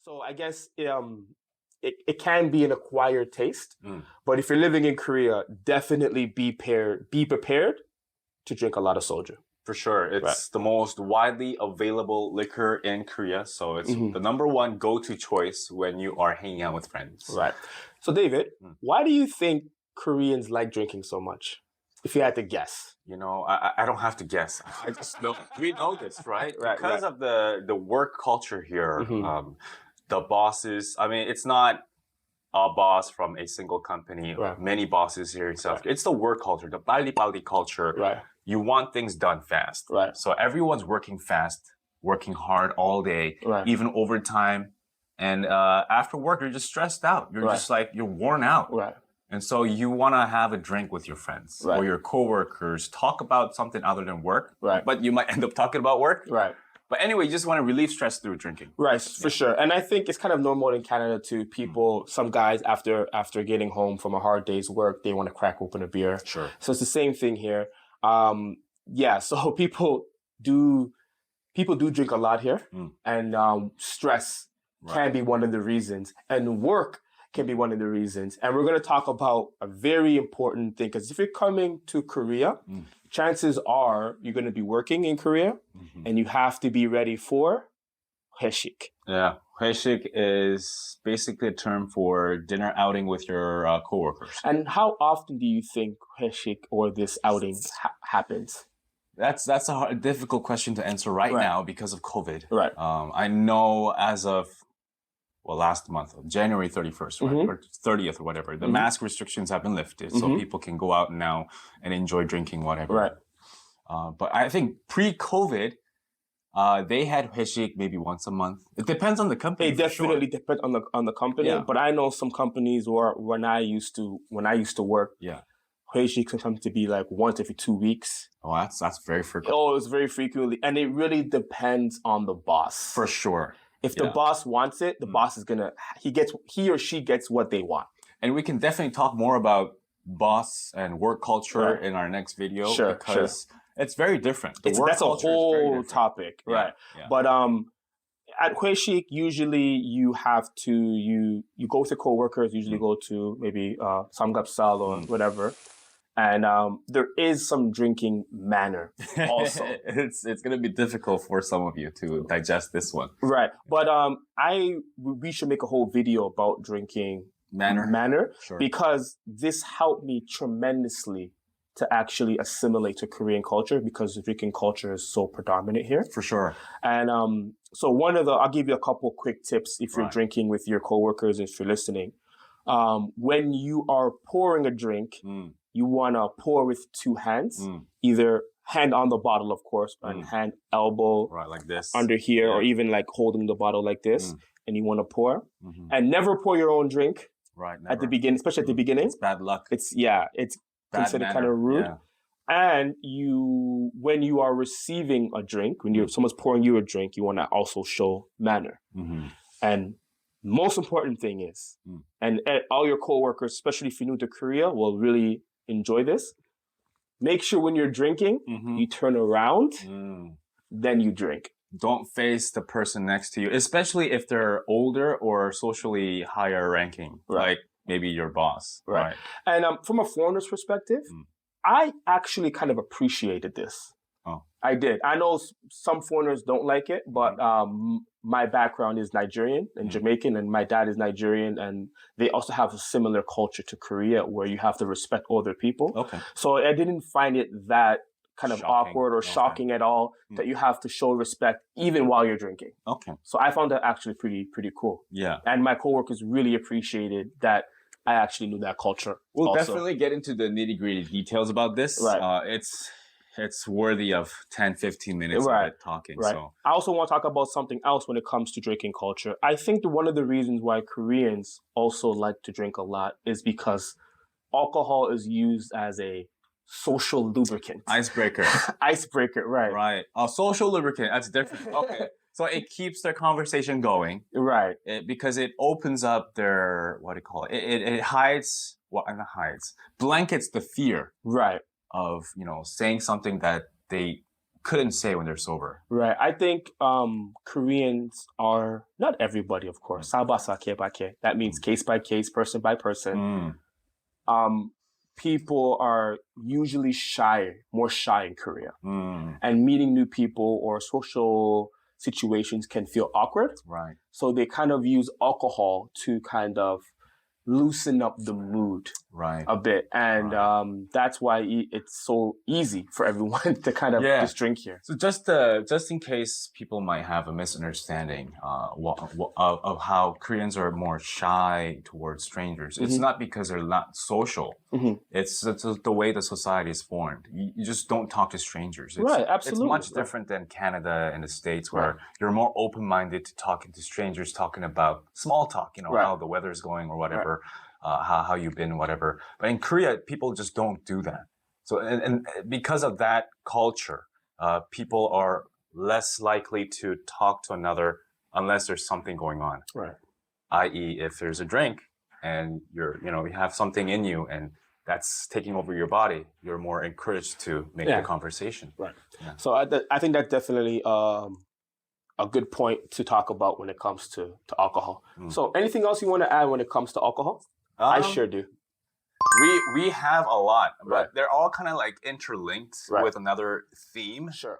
So I guess it can be an acquired taste, but if you're living in Korea, definitely be prepared to drink a lot of soju. For sure. It's the most widely available liquor in Korea. So it's the number one go-to choice when you are hanging out with friends. Right. So David, why do you think Koreans like drinking so much? If you had to guess. You know, I don't have to guess. I just know, we know this, right? Right, because of the work culture here, the bosses, I mean, it's not a boss from a single company, many bosses here in South Korea. It's the work culture, the 빨리빨리 culture. Right. You want things done fast. Right. So everyone's working fast, working hard all day, even overtime. And after work, you're just stressed out. You're just like, you're worn out. Right. And so you want to have a drink with your friends or your coworkers, talk about something other than work. Right. But you might end up talking about work. Right. But anyway, you just want to relieve stress through drinking. Right, for sure. And I think it's kind of normal in Canada too. People, some guys after getting home from a hard day's work, they want to crack open a beer. Sure. So it's the same thing here. So people do drink a lot here, and stress can be one of the reasons, and work can be one of the reasons. And we're going to talk about a very important thing, because if you're coming to Korea, chances are you're going to be working in Korea, and you have to be ready for 회식. Yeah, 회식 is basically a term for dinner outing with your coworkers. And how often do you think 회식 or this outing happens? That's a difficult question to answer right now because of COVID. Right. I know as of last month, January 31st, or 30th or whatever, the mask restrictions have been lifted, so people can go out now and enjoy drinking whatever. Right. But I think pre-COVID, they had 회식 maybe once a month. It depends on the company. It definitely depends on the company. But I know some companies where when I used to work, 회식 sometimes to be like once every 2 weeks. Oh, that's very frequent. Oh, it's very frequently, and it really depends on the boss. For sure. If the boss wants it, the boss is he or she gets what they want. And we can definitely talk more about boss and work culture in our next video. Because it's very different. That's a whole topic. Right. Yeah. But at 회식, usually you have to, you go with your coworkers, usually go to maybe samgyeopsal or whatever. And there is some drinking manner also. It's going to be difficult for some of you to digest this one. Right. But we should make a whole video about drinking manner because this helped me tremendously to actually assimilate to Korean culture, because the drinking culture is so predominant here. For sure. And so I'll give you a couple quick tips if you're drinking with your coworkers, if you're listening. When you are pouring a drink, you want to pour with two hands, either hand on the bottle, of course, and hand elbow like this under here, or even like holding the bottle like this, and you want to pour. And never pour your own drink at the beginning, especially at the beginning. It's bad luck. It's considered kind of rude. Yeah. And when you are receiving a drink, when someone's pouring you a drink, you want to also show manner. And most important thing is, and all your coworkers, especially if you're new to Korea, will really enjoy this. Make sure when you're drinking, you turn around, then you drink. Don't face the person next to you, especially if they're older or socially higher ranking, like maybe your boss. Right. And from a foreigner's perspective, I actually kind of appreciated this. Oh. I did. I know some foreigners don't like it, but my background is Nigerian and Jamaican, and my dad is Nigerian, and they also have a similar culture to Korea where you have to respect other people. Okay. So I didn't find it that kind of awkward or shocking at all that you have to show respect even while you're drinking. Okay. So I found that actually pretty cool. Yeah. And my coworkers really appreciated that I actually knew that culture. We'll definitely get into the nitty-gritty details about this. Right. It's worthy of 10, 15 minutes of it talking. Right. So I also want to talk about something else when it comes to drinking culture. I think that one of the reasons why Koreans also like to drink a lot is because alcohol is used as a social lubricant. Icebreaker. Icebreaker, right. Right. A social lubricant, that's different. Okay. So it keeps their conversation going. Right. Because it opens up their, what do you call it? It hides, not hides, blankets the fear. Right. Of, saying something that they couldn't say when they're sober. Right. I think Koreans are, not everybody, of course. Sabasa kebake. That means case by case, person by person. People are usually more shy in Korea. And meeting new people or social situations can feel awkward. Right. So they kind of use alcohol to kind of loosen up the mood a bit. And that's why it's so easy for everyone to kind of just drink here. So just in case people might have a misunderstanding of how Koreans are more shy towards strangers, it's not because they're not social. It's the way the society is formed. You just don't talk to strangers. Right, absolutely. It's much different than Canada and the States, where you're more open-minded to talking to strangers, talking about small talk, how the weather is going or whatever. How you've been, whatever. But in Korea, people just don't do that. So, and because of that culture, people are less likely to talk to another unless there's something going on. Right. I.e., if there's a drink and you have something in you and that's taking over your body, you're more encouraged to make the conversation. Right. Yeah. So I think that's definitely a good point to talk about when it comes to alcohol. So anything else you want to add when it comes to alcohol? I sure do. We have a lot, but they're all kind of like interlinked with another theme. Sure.